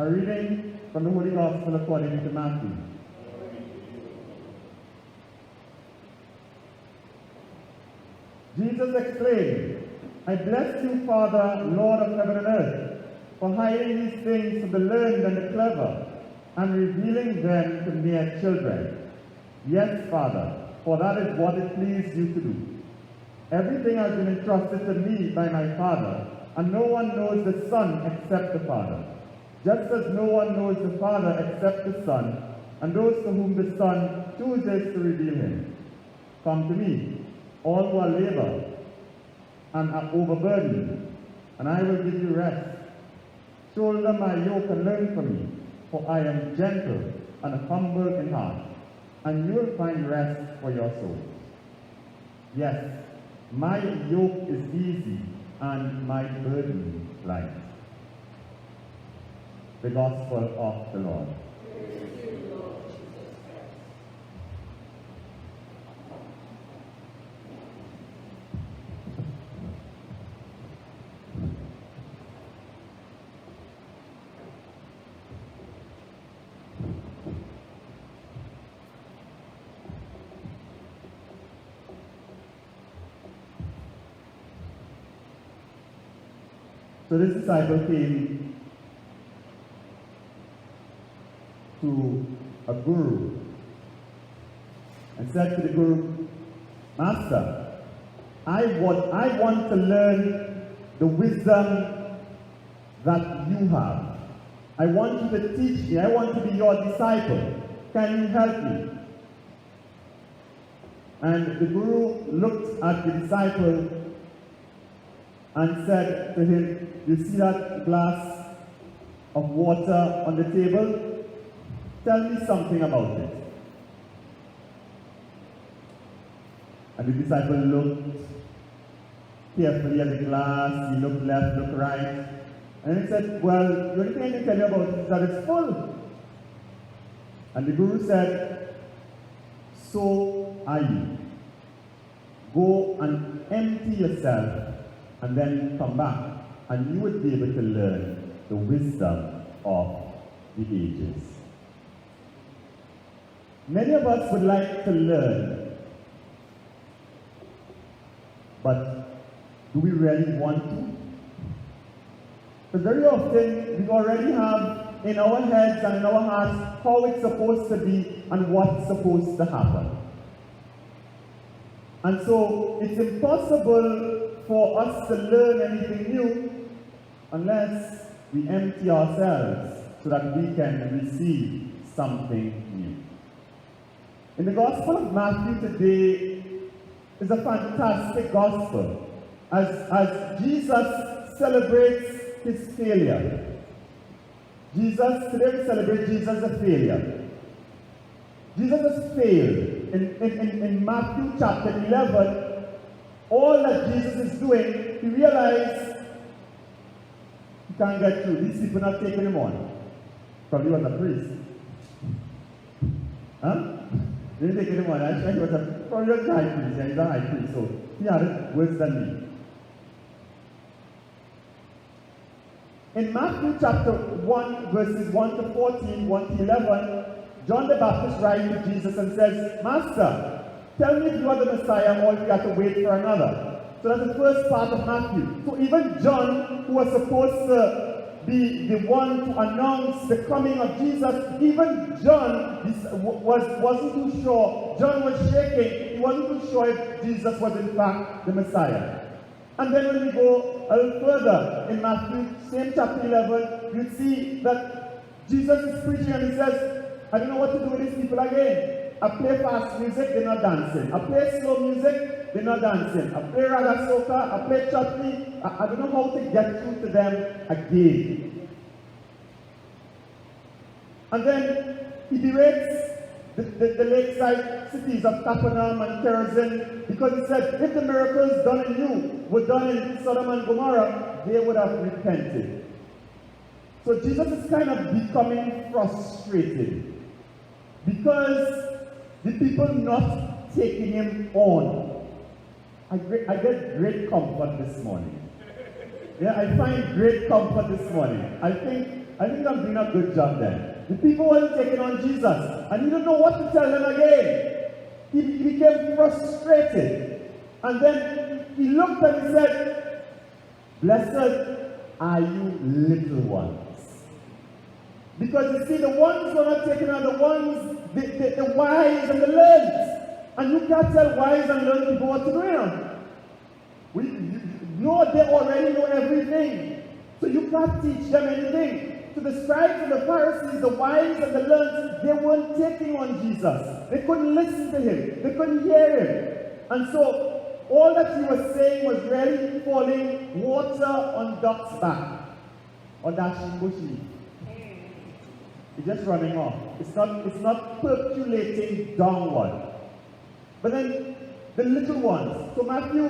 A reading from the Holy Gospel according to Matthew. Jesus exclaimed, I bless you, Father, Lord of heaven and earth, for hiding these things from the learned and the clever, and revealing them to mere children. Yes, Father, for that is what it pleased you to do. Everything has been entrusted to me by my Father, and no one knows the Son except the Father, just as no one knows the Father except the Son, and those to whom the Son chooses to reveal him. Come to me, all who are labor and are overburdened, and I will give you rest. Shoulder my yoke and learn from me, for I am gentle and humble in heart, and you will find rest for your souls. Yes, my yoke is easy and my burden light. The Gospel of the Lord. So this disciple came to a guru and said to the guru, Master, I want to learn the wisdom that you have. I want you to teach me. I want to be your disciple. Can you help me? And the guru looked at the disciple and said to him, you see that glass of water on the table? Tell me something about it. And the disciple looked carefully at the glass. He looked left, looked right. And he said, well, the only thing I can tell you about it is that it's full. And the guru said, so are you. Go and empty yourself and then come back, and you would be able to learn the wisdom of the ages. Many of us would like to learn, but do we really want to? Because very often we already have in our heads and in our hearts how it's supposed to be and what's supposed to happen. And so it's impossible for us to learn anything new unless we empty ourselves so that we can receive something new. In the Gospel of Matthew today is a fantastic gospel as Jesus celebrates his failure. Today we celebrate Jesus as a failure. Jesus has failed. In Matthew chapter 11, all that Jesus is doing, he realized he can't get through. These people are not taking him on. Probably was a priest. Huh? They didn't take him on. Actually, he was probably was a high priest. Yeah, he's a high priest, so he had it worse than me. In Matthew chapter 1, verses 1 to 14, 1 to 11, John the Baptist writes to Jesus and says, Master, tell me if you are the Messiah or if you have to wait for another. So that's the first part of Matthew. So even John, who was supposed to be the one to announce the coming of Jesus, even John wasn't too sure. John was shaking. He wasn't too sure if Jesus was in fact the Messiah. And then when we go a little further in Matthew, same chapter 11, you see that Jesus is preaching and he says, I don't know what to do with these people again. I play fast music, they're not dancing. I play slow music, they're not dancing. I play raga soca, I play chutney. I don't know how to get through to them again. And then he berates the lakeside cities of Capernaum and Chorazin because he said, if the miracles done in you were done in Sodom and Gomorrah, they would have repented. So Jesus is kind of becoming frustrated because the people not taking him on. I get great comfort this morning. Yeah, I find great comfort this morning. I think I think I'm doing a good job then. The people weren't taking on Jesus, and he didn't know what to tell them again. He became frustrated. And then he looked and he said, "Blessed are you little ones." Because you see, the ones who are not taken are the ones, the wise and the learned. And you can't tell wise and learned people what to do. They already know everything. So you can't teach them anything. So the scribes and the Pharisees, the wise and the learned, they weren't taking on Jesus. They couldn't listen to him. They couldn't hear him. And so all that he was saying was really falling water on duck's back, or dashing bush leaf. It's just running off. It's not percolating downward. But then the little ones. So Matthew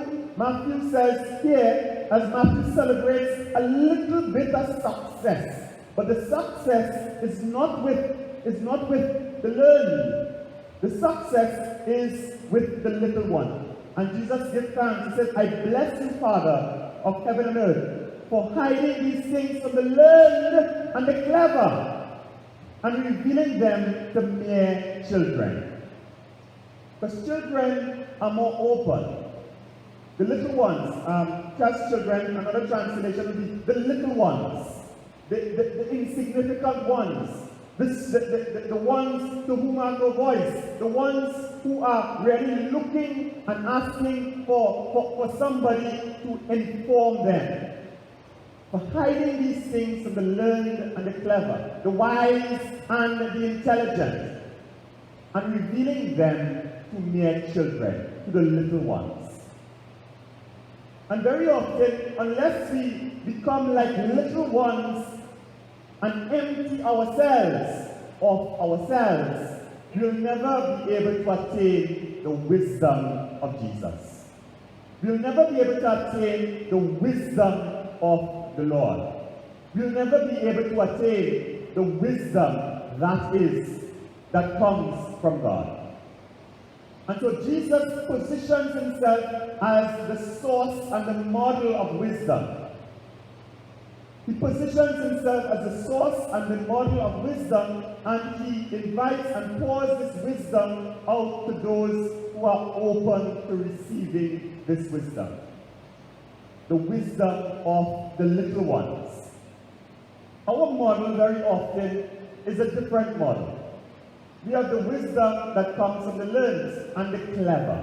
says here, as Matthew celebrates a little bit of success. But the success is not with the learned. The success is with the little one. And Jesus gives thanks. He says, "I bless you, Father of heaven and earth, for hiding these things from the learned and the clever, and revealing them to mere children." Because children are more open. The little ones, just children, another translation would be the little ones, the insignificant ones, the ones to whom have no voice, the ones who are really looking and asking for somebody to inform them. For hiding these things from the learned and the clever, the wise and the intelligent, and revealing them to mere children, to the little ones. And very often, unless we become like little ones and empty ourselves of ourselves, we'll never be able to attain the wisdom of Jesus. We'll never be able to attain the wisdom of the Lord. We'll never be able to attain the wisdom that comes from God. And so Jesus positions himself as the source and the model of wisdom. He positions himself as the source and the model of wisdom, and he invites and pours this wisdom out to those who are open to receiving this wisdom. The wisdom of the little ones. Our model very often is a different model. We have the wisdom that comes from the learned and the clever.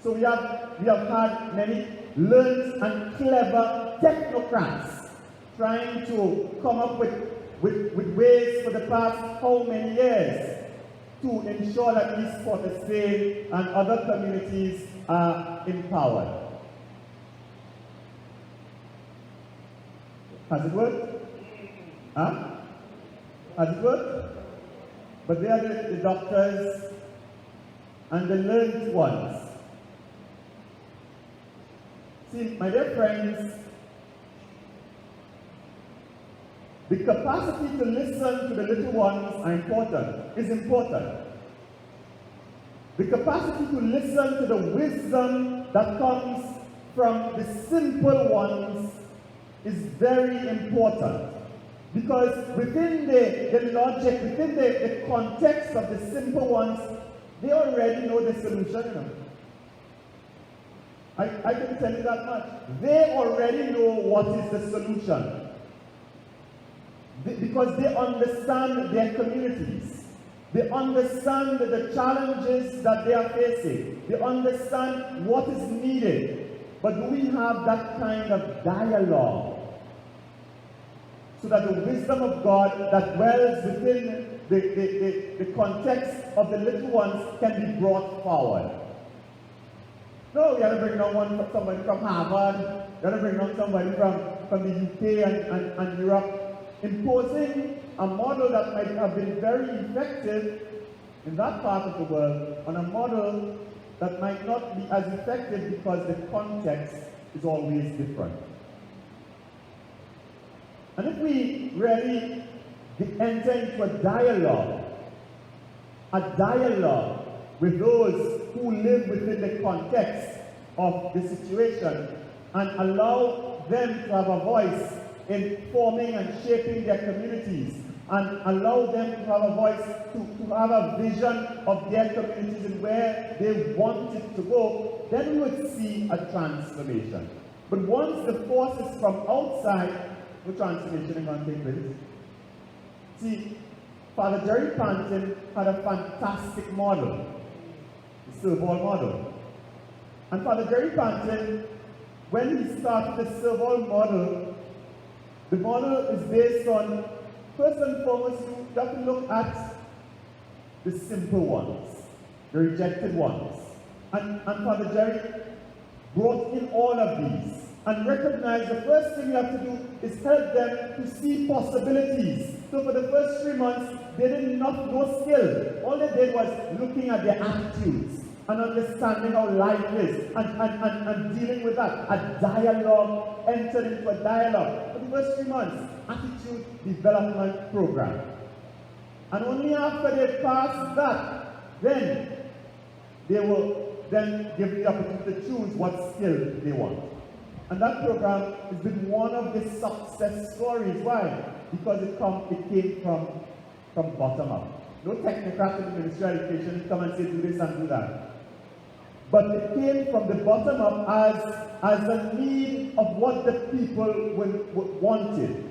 So we have had many learned and clever technocrats trying to come up with ways for the past how many years to ensure that East Port of Spain and other communities are empowered. Has it worked? Huh? Has it worked? But they are the doctors and the learned ones. See, my dear friends, the capacity to listen to the little ones is important. The capacity to listen to the wisdom that comes from the simple ones is very important. Because within the logic, within the context of the simple ones, they already know the solution. I can tell you that much. They already know what is the solution. Because they understand their communities. They understand the challenges that they are facing. They understand what is needed. But do we have that kind of dialogue? So that the wisdom of God that dwells within the context of the little ones can be brought forward. No, we have to bring down somebody from Harvard, we have to bring down somebody from the UK and Europe, imposing a model that might have been very effective in that part of the world on a model that might not be as effective because the context is always different. And if we really enter into a dialogue with those who live within the context of the situation and allow them to have a voice in forming and shaping their communities and allow them to have a voice, to have a vision of their communities and where they want it to go, then we would see a transformation. But once the forces from outside, no transformation is going to take place. See, Father Jerry Panton had a fantastic model, the Serval model. And Father Jerry Panton, when he started the Serval model, the model is based on, first and foremost, you have to look at the simple ones, the rejected ones. And Father Jerry brought in all of these and recognized the first thing you have to do is help them to see possibilities. So for the first 3 months, they did not know skill. All they did was looking at their attitudes and understanding how life is and dealing with that. A dialogue, entered into a dialogue. For the first 3 months, attitude development program. And only after they passed that, then they will then give the opportunity to choose what skill they want. And that program has been one of the success stories. Why? Because it came from bottom up. No technocrat in the Ministry of Education come and say do this and do that. But it came from the bottom up as a need of what the people wanted.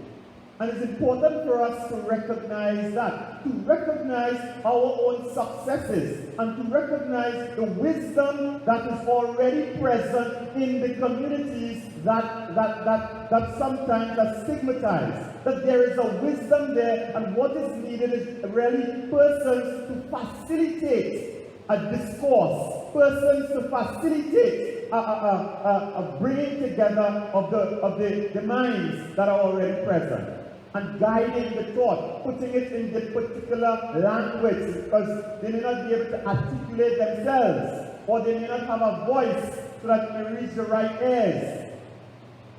And it's important for us to recognize that, to recognize our own successes, and to recognize the wisdom that is already present in the communities that sometimes are stigmatized. That there is a wisdom there, and what is needed is really persons to facilitate a discourse, persons to facilitate a bringing together of the minds that are already present, and guiding the thought, putting it in the particular language, because they may not be able to articulate themselves, or they may not have a voice so that it may reach the right ears.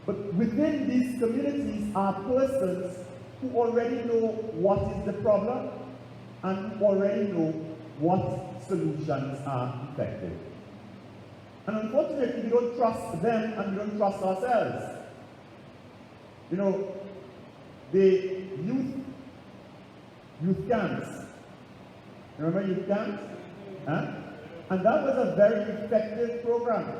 But within these communities are persons who already know what is the problem and who already know what solutions are effective. And unfortunately, we don't trust them and we don't trust ourselves. You know, the youth camps. Remember youth camps? Huh? And that was a very effective program.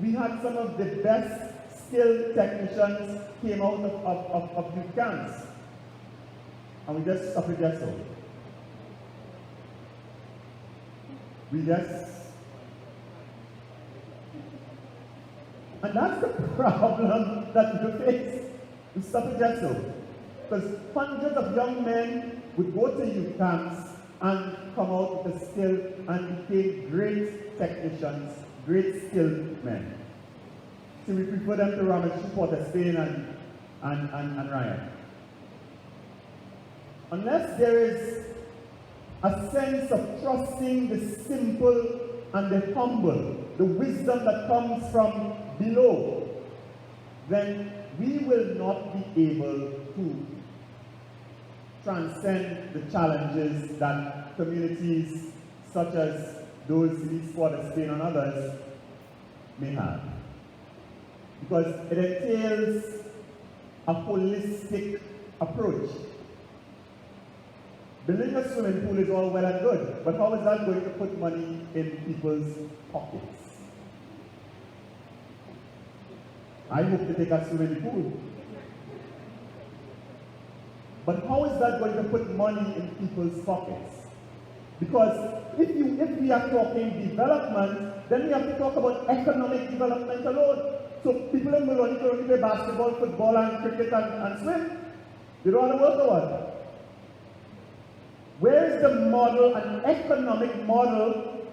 We had some of the best skilled technicians came out of youth camps. And we just stopped it there so. And that's the problem that we face. We stop it just so. Because hundreds of young men would go to youth camps and come out with a skill and became great technicians, great skilled men. So we prefer them to Ramesh, Porter Spain and Ryan. Unless there is a sense of trusting the simple and the humble, the wisdom that comes from below, then we will not be able to transcend the challenges that communities such as those in East Porter Spain and others may have. Because it entails a holistic approach. Building a swimming pool is all well and good, but how is that going to put money in people's pockets? I hope to take a swimming pool. But how is that going to put money in people's pockets? Because if we are talking development, then we have to talk about economic development alone. So people in Maloney can only play basketball, football, and cricket and swim. They don't want to work or what? Where is the model, an economic model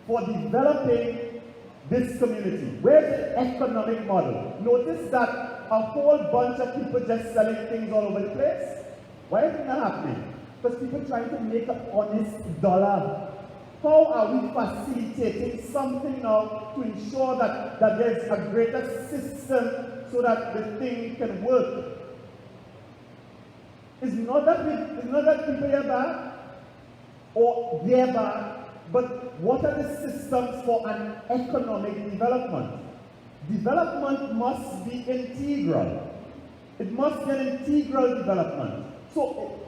for developing this community? Where is the economic model? Notice that a whole bunch of people just selling things all over the place. Why is that happening? Because people trying to make an honest dollar. How are we facilitating something now to ensure that there's a greater system so that the thing can work? It's not that people are bad or they're bad, but what are the systems for an economic development? Development must be integral. It must be an integral development. So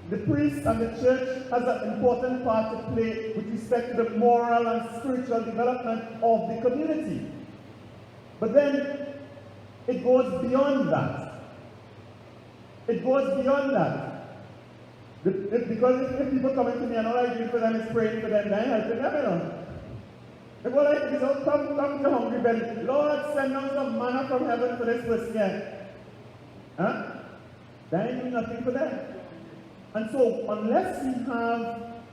the priest and the church has an important part to play with respect to the moral and spiritual development of the community. But then it goes beyond that. It goes beyond that. Because if people come to me and all I do for them is praying for them, then I help them, you know. If all I do is, oh, come to hungry belly, Lord, send down some manna from heaven for this person here. Huh? Then I do nothing for them. And so, unless we have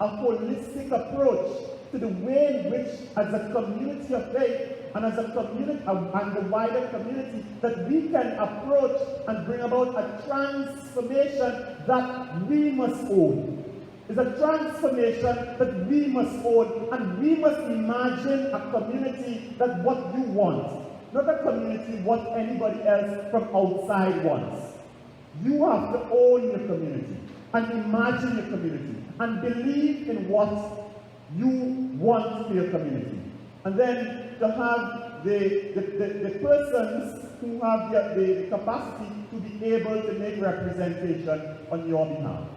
a holistic approach to the way in which, as a community of faith, and as a community, and the wider community, that we can approach and bring about a transformation that we must own. It's a transformation that we must own, and we must imagine a community that what you want, not a community what anybody else from outside wants. You have to own your community, and imagine your community, and believe in what you want for your community. And then to have the persons who have the capacity to be able to make representation on your behalf.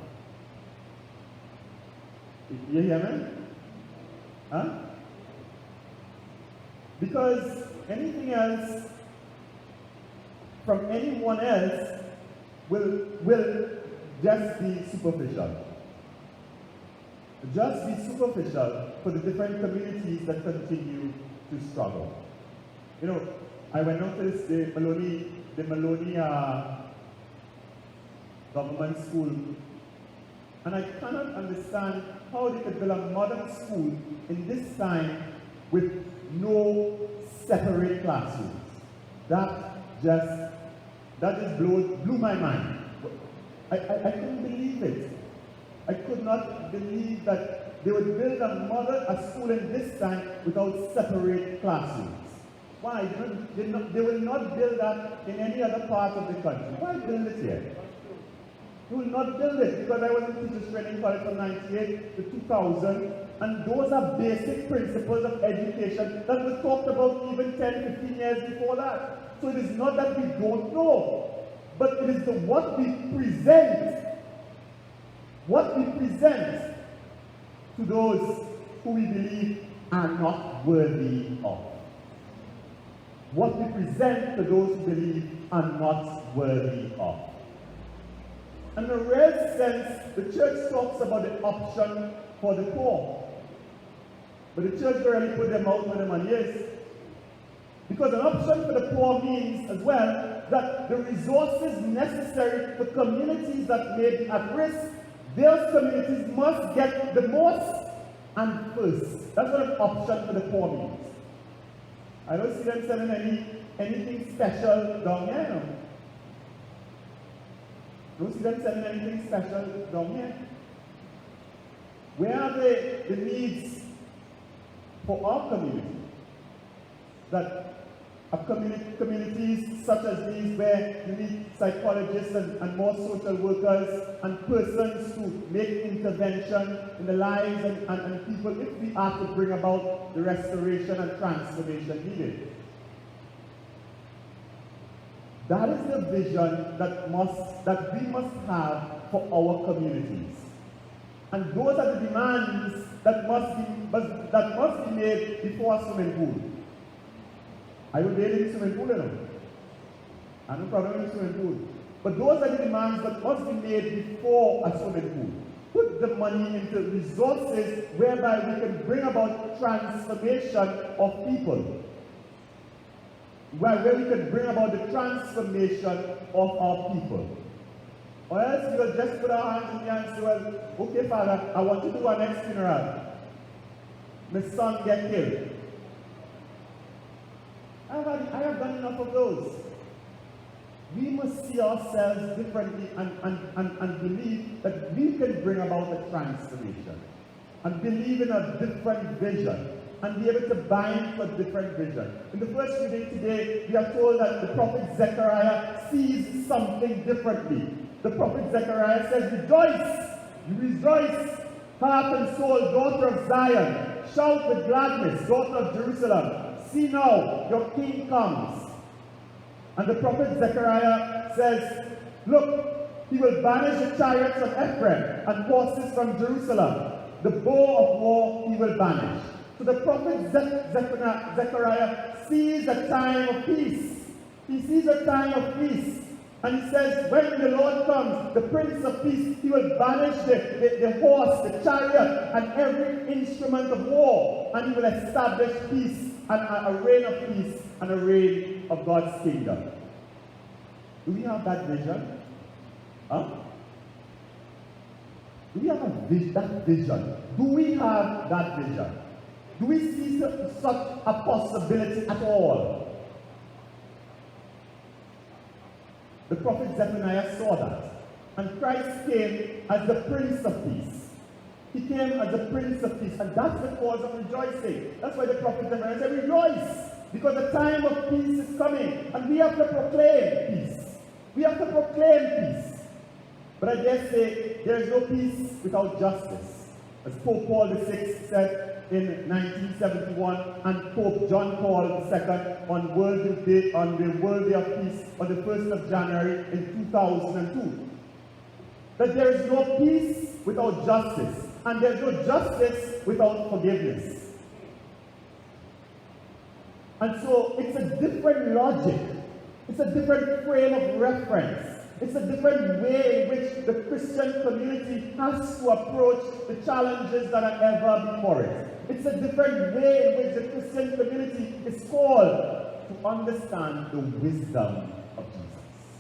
You hear me? Huh? Because anything else from anyone else will just be superficial. Just be superficial for the different communities that continue to struggle. You know, I went out to the Maloney government school, and I cannot understand how they could build a modern school in this time with no separate classrooms. That just blew my mind. I couldn't believe it. I could not believe that they would build a school in this time without separate classrooms. Why? They will not build that in any other part of the country. Why build it here? They will not build it, because I was in teachers training college from 1998 to 2000, and those are basic principles of education that were talked about even 10, 15 years before that. So it is not that we don't know, but it is what we present. What we present to those who we believe are not worthy of. What we present to those who believe are not worthy of. In a real sense, the church talks about the option for the poor. But the church already put them out where the money is. Because an option for the poor means as well that the resources necessary for communities that may be at risk, those communities must get the most and first. That's what an option for the poor means. I don't see them selling anything special down here. No. Don't see them selling anything special down here. Where are the needs for our community? That communities such as these, where you need psychologists and more social workers and persons to make intervention in the lives and people, if we are to bring about the restoration and transformation needed. That is the vision that we must have for our communities. And those are the demands that must be made before a swimming pool. I will bathe in the swimming pool, you know. I have no problem with the swimming pool. But those are the demands that must be made before a swimming pool. Put the money into resources whereby we can bring about transformation of people. Where we can bring about the transformation of our people. Or else we will just put our hands in the air and say, well, okay, Father, I want to do our next funeral. My son get killed. I have done enough of those. We must see ourselves differently and believe that we can bring about a transformation. And believe in a different vision. And be able to bind for a different vision. In the first reading today, we are told that the prophet Zechariah sees something differently. The prophet Zechariah says, rejoice, rejoice, heart and soul, daughter of Zion. Shout with gladness, daughter of Jerusalem. See now, your king comes. And the prophet Zechariah Zechariah says, look, he will banish the chariots of Ephraim and horses from Jerusalem. The bow of war he will banish. So the prophet Zechariah sees a time of peace. He sees a time of peace. And he says, when the Lord comes, the Prince of Peace, he will banish the horse, the chariot, and every instrument of war. And he will establish peace, and a reign of peace, and a reign of God's kingdom. Do we have that vision? Huh? Do we have that vision? Do we have that vision? Do we see such a possibility at all? The prophet Zephaniah saw that. And Christ came as the Prince of Peace. He came as the Prince of Peace. And that's the cause of rejoicing. That's why the prophet Zephaniah said, rejoice! Because the time of peace is coming. And we have to proclaim peace. We have to proclaim peace. But I dare say, there is no peace without justice. As Pope Paul VI said in 1971, and Pope John Paul II on the World Day of Peace on the 1st of January in 2002. That there is no peace without justice, and there is no justice without forgiveness. And so it's a different logic. It's a different frame of reference. It's a different way in which the Christian community has to approach the challenges that are ever before it. It's a different way in which the Christian community is called to understand the wisdom of Jesus.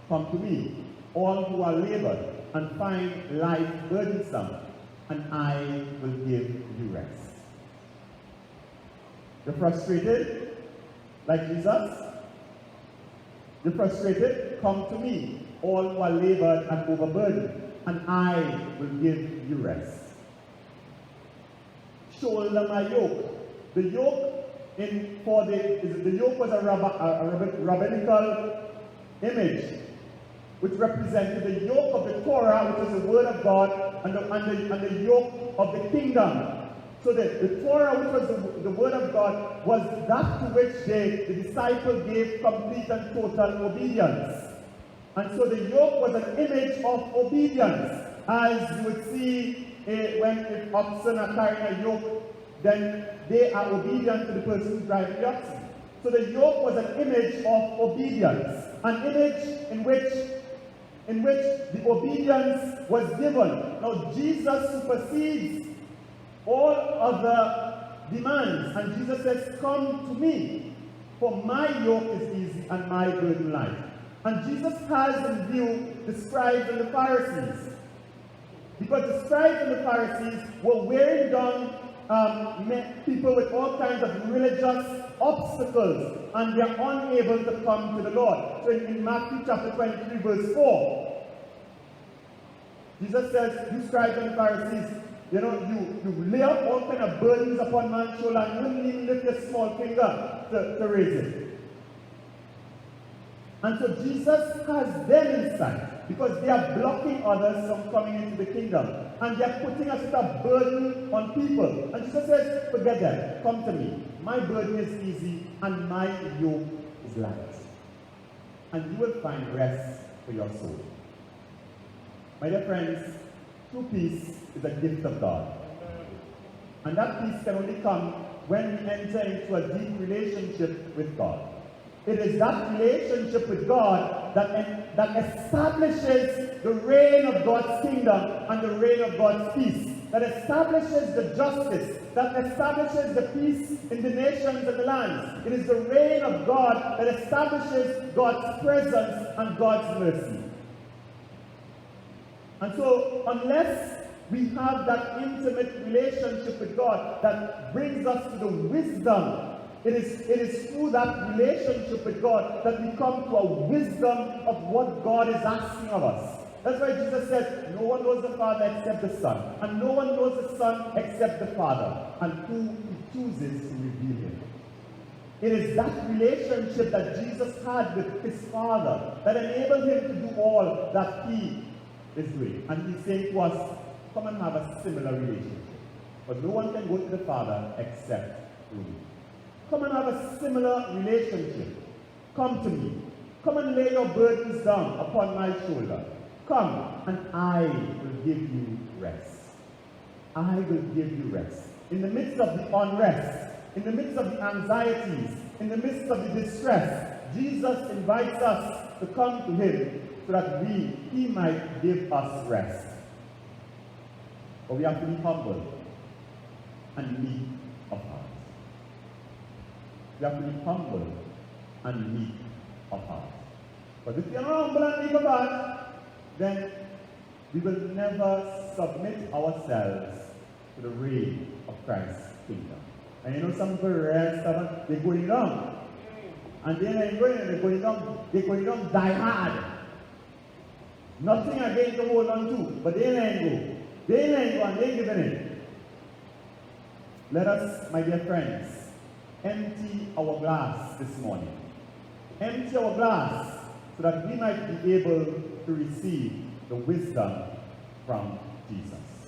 Come to me, all who are labored and find life burdensome, and I will give you rest. You're frustrated, like Jesus? You're frustrated? Come to me, all who are labored and overburdened, and I will give you rest. Shoulder my yoke. The yoke the yoke was a rabbinical image which represented the yoke of the Torah, which is the word of God, and the yoke of the kingdom. So the Torah, which was the word of God, was that to which the disciple gave complete and total obedience. And so the yoke was an image of obedience. As you would see if oxen are carrying a yoke, then they are obedient to the person who's driving the oxen. So the yoke was an image of obedience, an image in which the obedience was given. Now Jesus supersedes all other demands, and Jesus says, come to me, for my yoke is easy and my burden light. And Jesus has in view the scribes and the Pharisees, because the scribes and the Pharisees were wearing down people with all kinds of religious obstacles, and they are unable to come to the Lord. So in Matthew chapter 23 verse 4, Jesus says, you scribes and Pharisees, you lay out all kind of burdens upon man's shoulder, and you wouldn't even lift your small finger to raise it. And so Jesus has them inside, because they are blocking others from coming into the kingdom. And they are putting a burden on people. And Jesus says, forget that, come to me. My burden is easy, and my yoke is light. And you will find rest for your soul. My dear friends, true peace is a gift of God. And that peace can only come when we enter into a deep relationship with God. It is that relationship with God that establishes the reign of God's kingdom and the reign of God's peace, that establishes the justice, that establishes the peace in the nations and the lands. It is the reign of God that establishes God's presence and God's mercy. And so, unless we have that intimate relationship with God that brings us to the wisdom, it is through that relationship with God that we come to a wisdom of what God is asking of us. That's why Jesus said, no one knows the Father except the Son, and no one knows the Son except the Father, and who He chooses to reveal Him. It is that relationship that Jesus had with His Father that enabled Him to do all that He is doing. And He's saying to us, come and have a similar relationship. But no one can go to the Father except through me. Come and have a similar relationship. Come to me. Come and lay your burdens down upon my shoulder. Come, and I will give you rest. I will give you rest. In the midst of the unrest, in the midst of the anxieties, in the midst of the distress, Jesus invites us to come to him so that he might give us rest. But we have to be humble and meek of heart. We have to be humble and meek of heart. But if we are humble and meek of heart, then we will never submit ourselves to the reign of Christ's kingdom. And you know, some people are stubborn, they're going down. And they're going down die hard. Nothing again to hold on to, but they ain't go. They ain't go and they giving in. Let us, my dear friends, empty our glass this morning. Empty our glass so that we might be able to receive the wisdom from Jesus.